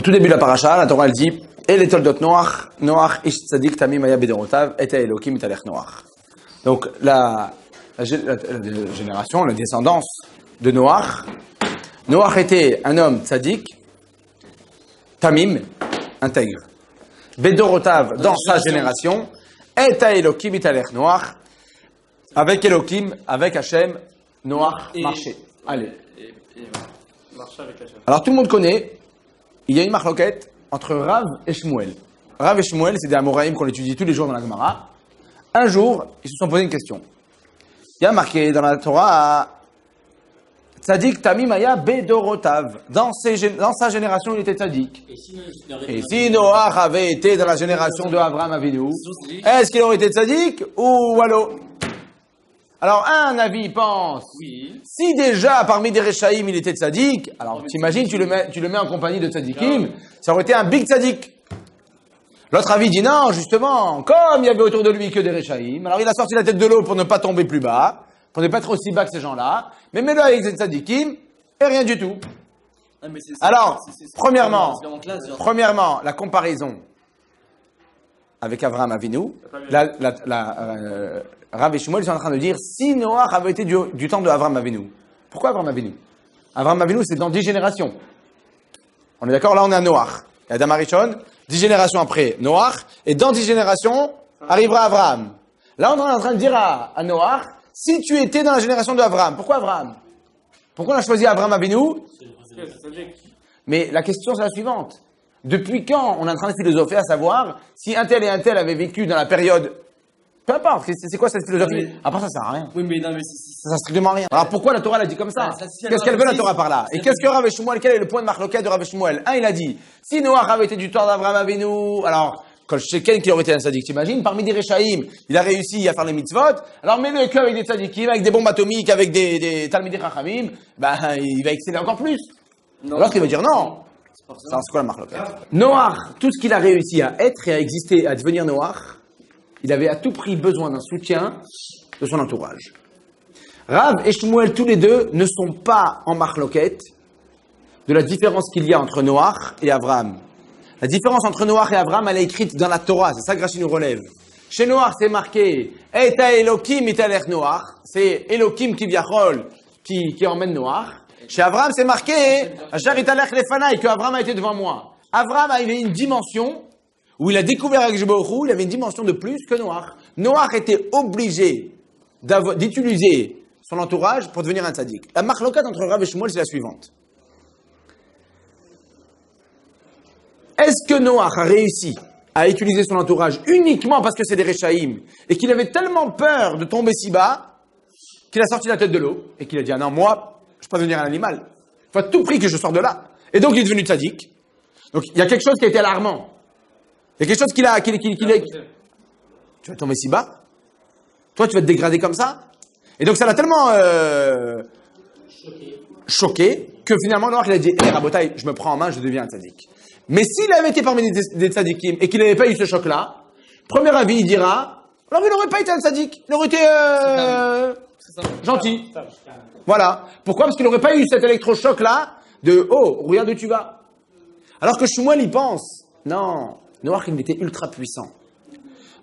Au tout début de la paracha, la Torah elle dit et les toldot Noach, Noach ish tzadik tamim aya bedorotav et Elokim italech Noach. Donc la génération, la descendance de Noach, Noach était un homme tzadik, tamim, intègre. Bedorotav dans sa génération, et Elokim italech Noach, avec Elokim, avec Hachem, Noach marchait. Allez. Alors tout le monde connaît. Il y a une marloquette entre Rav et Shmuel. Rav et Shmuel, c'est des Amoraïm qu'on étudie tous les jours dans la Gemara. Un jour, ils se sont posé une question. Il y a marqué dans la Torah, Tzadik Tamim Aya Bedorotav. Dans sa génération, il était Tzadik. Et si Noach avait été dans la génération de Abraham Avinu, est-ce qu'il aurait été Tzadik ou Wallo? Alors, un avis pense, oui. Si déjà parmi des Rechaïm il était tzaddik, alors t'imagines, tu le mets en compagnie de tzaddikim, ça aurait été un big tzaddik. L'autre avis dit non, justement, comme il y avait autour de lui que des Rechaïm, alors il a sorti la tête de l'eau pour ne pas tomber plus bas, pour ne pas être aussi bas que ces gens-là, mais mets-le avec des tzaddikim, et rien du tout. Non, mais alors, premièrement, la comparaison avec Abraham Avinu, Rav et Shmuel sont en train de dire si Noach avait été du temps de Avraham Avinu. Pourquoi Avraham Avinu? Avraham Avinu, c'est dans 10 générations. On est d'accord? Là, on est à Noach. Il y a Adam Arishon, 10 générations après Noach, et dans 10 générations, arrivera Avraham. Là, on est en train de dire à Noach, si tu étais dans la génération de Avraham, pourquoi Avraham? Pourquoi on a choisi Avraham Avinu? Mais la question, c'est la suivante. Depuis quand on est en train de philosopher à savoir si un tel et un tel avaient vécu dans la période. Peu importe, c'est quoi cette philosophie? Après, ça sert à rien. Oui, mais non, mais ça sert strictement à rien. Alors pourquoi la Torah l'a dit comme ça? Qu'est-ce qu'elle veut la Torah par là? Et qu'est-ce que Rav et Shmuel, quel est le point de marloquette de Rav et Shmuel? Un, il a dit, si Noach avait été du temps d'Avraham Avinu, alors, quand je sais qui aurait été un tzaddik, t'imagines, parmi des Rechaïm, il a réussi à faire les mitzvot, alors mets-le que avec des tzaddikim, avec des bombes atomiques, avec des Talmidei Chachamim, ben, il va exceller encore plus. Non. Alors qu'il va dire non. C'est quoi la marloquette? Noach, tout ce qu'il a réussi à être et à exister, à devenir Noach, il avait à tout prix besoin d'un soutien de son entourage. Rav et Shmuel, tous les deux, ne sont pas en marloquette de la différence qu'il y a entre Noach et Avraham. La différence entre Noach et Avraham, elle est écrite dans la Torah, c'est ça que Rashi nous relève. Chez Noach, c'est marqué « Eta Elokim italech Noach », c'est Elokim Kivyachol qui emmène Noach. Chez Avraham, c'est marqué « Asher italech lefanai », que Avraham a été devant moi. Avraham avait une dimension où il a découvert avec Jéborou, il avait une dimension de plus que Noach. Noach était obligé d'utiliser son entourage pour devenir un tzaddik. La marloquette entre Rav et Shmuel, c'est la suivante. Est-ce que Noach a réussi à utiliser son entourage uniquement parce que c'est des Rechaïm et qu'il avait tellement peur de tomber si bas qu'il a sorti la tête de l'eau et qu'il a dit « Ah non, moi, je ne peux pas devenir un animal. Il faut à tout prix que je sorte de là. » Et donc, il est devenu tzaddik. Donc, il y a quelque chose qui a été alarmant. Il y a quelque chose qu'il a... Tu vas tomber si bas? Toi, tu vas te dégrader comme ça? Et donc, ça l'a tellement choqué que finalement, Noach, il a dit, Rabotai, je me prends en main, je deviens un tzaddik. Mais s'il avait été parmi des tzaddikim et qu'il n'avait pas eu ce choc-là, premier avis, il dira, alors il n'aurait pas été un tzaddik, il aurait été gentil. Voilà. Pourquoi? Parce qu'il n'aurait pas eu cet électrochoc-là de, oh, regarde où tu vas. Alors que Shmuel, il pense, non, Noach, il était ultra puissant.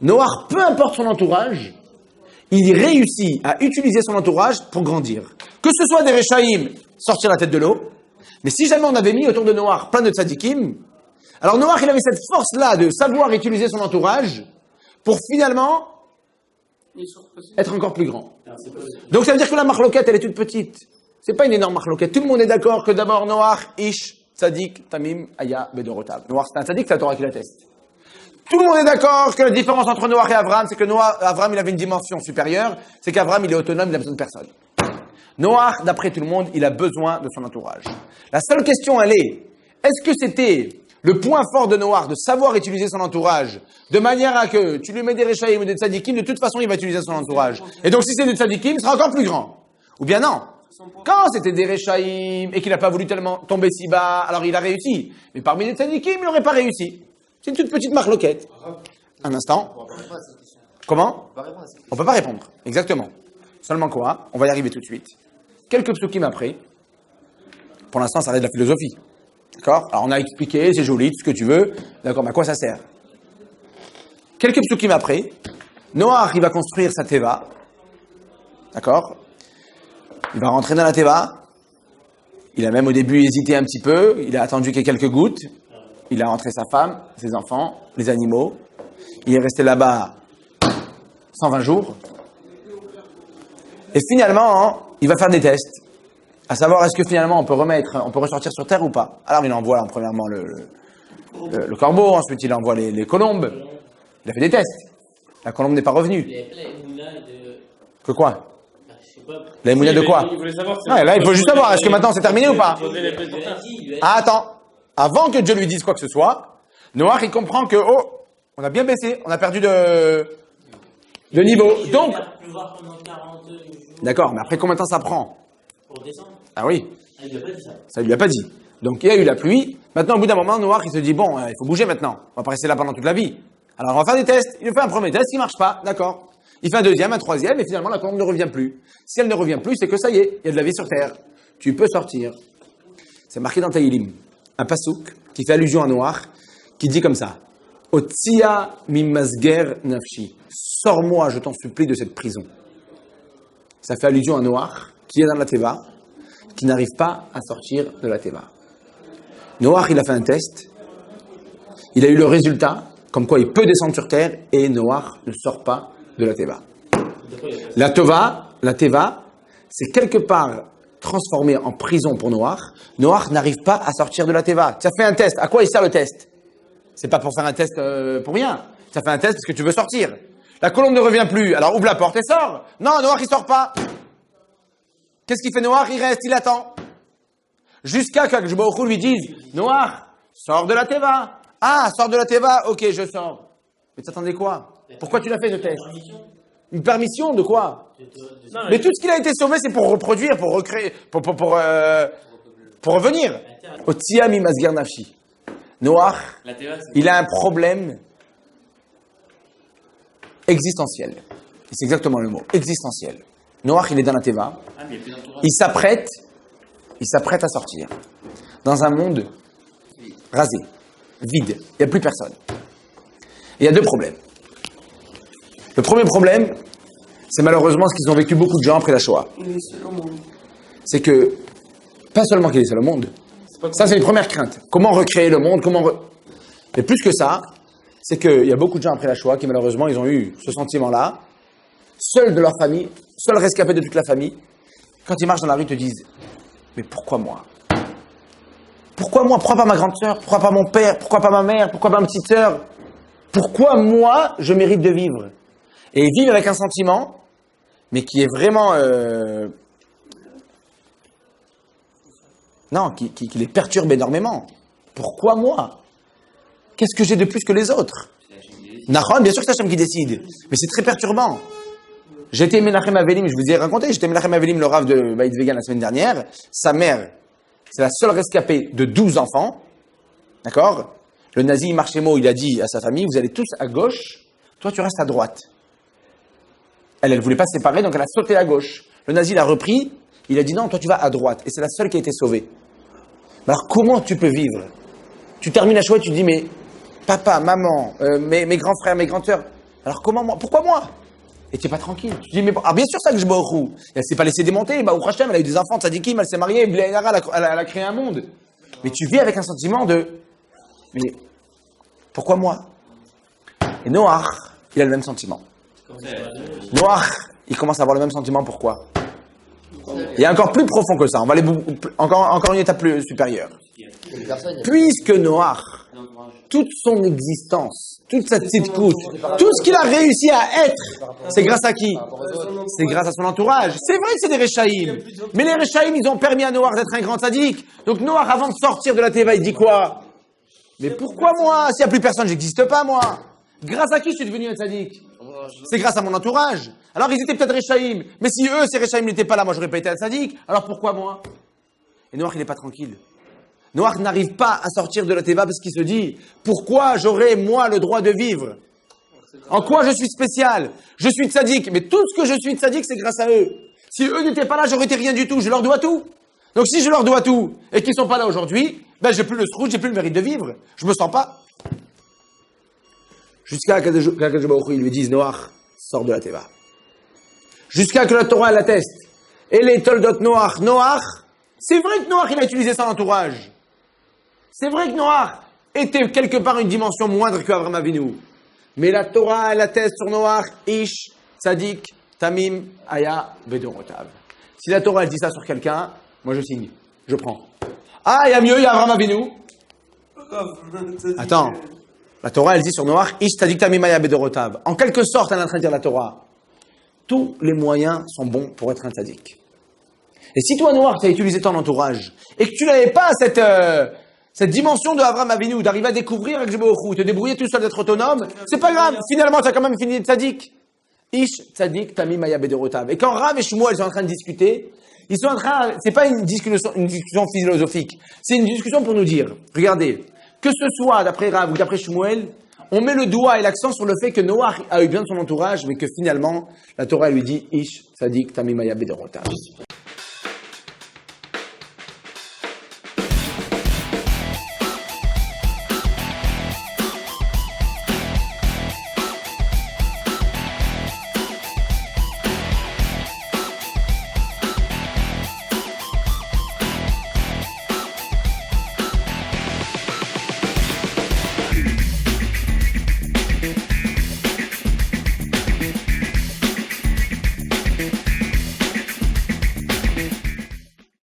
Noach, peu importe son entourage, il réussit à utiliser son entourage pour grandir. Que ce soit des Rechaïm, sortir la tête de l'eau, mais si jamais on avait mis autour de Noach plein de tzaddikim, alors Noach, il avait cette force-là de savoir utiliser son entourage pour finalement être encore plus grand. Donc ça veut dire que la marloquette, elle est toute petite. C'est pas une énorme marloquette. Tout le monde est d'accord que d'abord Noach, Ish, Tzadik, Tamim, Aya, Bedorotav. Noach, c'est un Tzadik, c'est la Torah qui l'atteste. Tout le monde est d'accord que la différence entre Noach et Avraham, c'est que Avraham, il avait une dimension supérieure, c'est qu'Avraham, il est autonome, il n'a besoin de personne. Noach, d'après tout le monde, il a besoin de son entourage. La seule question, elle est-ce que c'était le point fort de Noach de savoir utiliser son entourage de manière à que tu lui mets des Rechaïm ou des Tzadikim, de toute façon, il va utiliser son entourage. Et donc, si c'est des Tzadikim, il sera encore plus grand. Ou bien non. Quand c'était des Rechaïm et qu'il n'a pas voulu tellement tomber si bas, alors il a réussi. Mais parmi les Tzadikim, il n'aurait pas réussi. C'est une toute petite marloquette. Un instant. Comment? On ne peut pas répondre. Exactement. Seulement quoi? On va y arriver tout de suite. Quelques psukim après. Pour l'instant, ça reste de la philosophie. D'accord? Alors on a expliqué, c'est joli, tout ce que tu veux. D'accord, mais à quoi ça sert? Quelques psukim après, Noach, il va construire sa teva. D'accord? Il va rentrer dans la teva. Il a même au début hésité un petit peu. Il a attendu qu'il y ait quelques gouttes. Il a rentré sa femme, ses enfants, les animaux. Il est resté là-bas 120 jours. Et finalement, il va faire des tests. À savoir, est-ce que finalement on peut ressortir sur Terre ou pas? Alors il envoie premièrement le corbeau, ensuite il envoie les colombes. Il a fait des tests. La colombe n'est pas revenue. Que quoi? La émouna de quoi? Ouais, là il faut juste savoir, est-ce que maintenant c'est terminé ou pas? Ah, attends. Avant que Dieu lui dise quoi que ce soit, Noach il comprend que, oh, on a bien baissé, on a perdu de niveau. Donc, d'accord, mais après combien de temps ça prend? Pour descendre. Ah oui. Ah, il lui a pas dit ça. Ça lui a pas dit. Donc il y a eu la pluie. Maintenant, au bout d'un moment, Noach, il se dit, bon, il faut bouger maintenant. On va pas rester là pendant toute la vie. Alors on va faire des tests. Il fait un premier test, il marche pas, d'accord. Il fait un deuxième, un troisième, et finalement la colombe ne revient plus. Si elle ne revient plus, c'est que ça y est, il y a de la vie sur Terre. Tu peux sortir. C'est marqué dans Taïlim. Un pasouk qui fait allusion à Noach, qui dit comme ça. Otsia mimasger nafshi. Sors-moi, je t'en supplie, de cette prison. Ça fait allusion à Noach, qui est dans la Teva, qui n'arrive pas à sortir de la Teva. Noach, il a fait un test, il a eu le résultat, comme quoi il peut descendre sur terre, et Noach ne sort pas de la Teva. La Teva, c'est quelque part transformé en prison pour Noach. Noach n'arrive pas à sortir de la Teva. Tu as fait un test, à quoi il sert le test? C'est pas pour faire un test pour rien. Tu as fait un test parce que tu veux sortir. La colombe ne revient plus, alors ouvre la porte et sors. Non, Noach il sort pas. Qu'est-ce qu'il fait Noach? Il reste, il attend. Jusqu'à ce que Baruch Hu lui dise, Noach, sors de la Teva. Ah, sors de la Teva, ok, je sors. Mais t'attendais quoi? Pourquoi tu l'as fait ce test? Une permission de quoi? Mais tout ce qu'il a été sauvé, c'est pour reproduire, pour recréer, pour revenir. Otsia mimasger nafshi. Noach, il a un problème existentiel. C'est exactement le mot, existentiel. Noach, il est dans la Teva. Il s'apprête à sortir. Dans un monde rasé, vide. Il n'y a plus personne. Et il y a deux problèmes. Le premier problème, c'est malheureusement ce qu'ils ont vécu beaucoup de gens après la Shoah. C'est que, pas seulement qu'il est seul au monde, ça c'est une première crainte. Comment recréer le monde, Mais plus que ça, c'est qu'il y a beaucoup de gens après la Shoah qui malheureusement, ils ont eu ce sentiment-là, seuls de leur famille, seuls rescapés de toute la famille. Quand ils marchent dans la rue, ils te disent, mais pourquoi moi? Pourquoi moi? Pourquoi pas ma grande sœur? Pourquoi pas mon père? Pourquoi pas ma mère? Pourquoi pas ma petite sœur? Pourquoi moi, je mérite de vivre? Et ils vivent avec un sentiment, mais qui est vraiment... Non, qui les perturbe énormément. Pourquoi moi? Qu'est-ce que j'ai de plus que les autres? Nahon, bien sûr que c'est Hachem qui décide, mais c'est très perturbant. J'étais Menachem Avelim, je vous ai raconté, j'étais Menachem Avelim, le Rav de Beit Vegan la semaine dernière. Sa mère, c'est la seule rescapée de 12 enfants. D'accord? Le nazi Marchemo, il a dit à sa famille, vous allez tous à gauche, toi tu restes à droite. Elle voulait pas se séparer, donc elle a sauté à gauche. Le nazi l'a repris, il a dit non, toi tu vas à droite. Et c'est la seule qui a été sauvée. Alors comment tu peux vivre? Tu termines la Shoah et tu te dis, mais papa, maman, mes grands frères, mes grandes sœurs, alors comment moi? Pourquoi moi? Et tu n'es pas tranquille. Tu te dis, mais bon, bien sûr ça que je Baruch Hu. Elle s'est pas laissée démonter, Baruch Hashem, elle a eu des enfants, tzadikim, elle s'est mariée, elle a créé un monde. Mais tu vis avec un sentiment de, mais pourquoi moi? Et Noach, il a le même sentiment. Noach, il commence à avoir le même sentiment, pourquoi? Il y a encore plus profond que ça, on va aller encore une étape plus supérieure. Puisque Noach, toute son existence, toute sa petite coûte, tout ce qu'il a réussi à être, c'est grâce à qui? C'est grâce à son entourage. C'est vrai que c'est des Réchaïm, mais les Réchaïm, ils ont permis à Noach d'être un grand sadique. Donc Noach, avant de sortir de la Teva, il dit quoi? Mais pourquoi moi? S'il n'y a plus personne, j'existe pas moi. Grâce à qui je suis devenu un sadique? C'est grâce à mon entourage. Alors ils étaient peut-être Réchaïm, mais si eux, ces Réchaïm n'étaient pas là, moi j'aurais pas été un sadique. Alors pourquoi moi? Et Noach, il n'est pas tranquille. Noach n'arrive pas à sortir de la Teva parce qu'il se dit, pourquoi j'aurais moi le droit de vivre? En quoi je suis spécial? Je suis tzaddik, mais tout ce que je suis tzaddik, c'est grâce à eux. Si eux n'étaient pas là, j'aurais été rien du tout, je leur dois tout. Donc si je leur dois tout, et qu'ils sont pas là aujourd'hui, ben j'ai plus le srout, j'ai plus le mérite de vivre. Je me sens pas. Jusqu'à que ils lui disent Noach, sors de la Teva. Jusqu'à que la Torah l'atteste. Et les Toldot Noach, c'est vrai que Noach il a utilisé son entourage. C'est vrai que Noach était quelque part une dimension moindre qu'Avram Avinu. Mais la Torah elle atteste sur Noach, Ish, Tzadik, Tamim, Aya, Bedorotav. Si la Torah elle dit ça sur quelqu'un, moi je signe, je prends. Ah, il y a mieux, il y a Avram Avinu. Attends. La Torah, elle dit sur Noach, Ish Tzadik Tamim Aya Bedorotav. En quelque sorte, elle est en train de dire la Torah. Tous les moyens sont bons pour être un tzaddik. Et si toi, Noach, tu as utilisé ton entourage, et que tu n'avais pas cette dimension de Avram Avinu, d'arriver à découvrir avec Jebohu, te débrouiller tout seul, d'être autonome, c'est pas grave. Finalement, tu as quand même fini de tzaddik. Ish Tzadik Tamim Aya Bedorotav. Et quand Rav et Shmuel sont en train de discuter, ils sont en train, c'est pas une discussion philosophique, c'est une discussion pour nous dire, regardez, que ce soit d'après Rav ou d'après Shmuel, on met le doigt et l'accent sur le fait que Noach a eu besoin de son entourage, mais que finalement, la Torah lui dit Ish Tzadik Tamim Aya Bedorotav.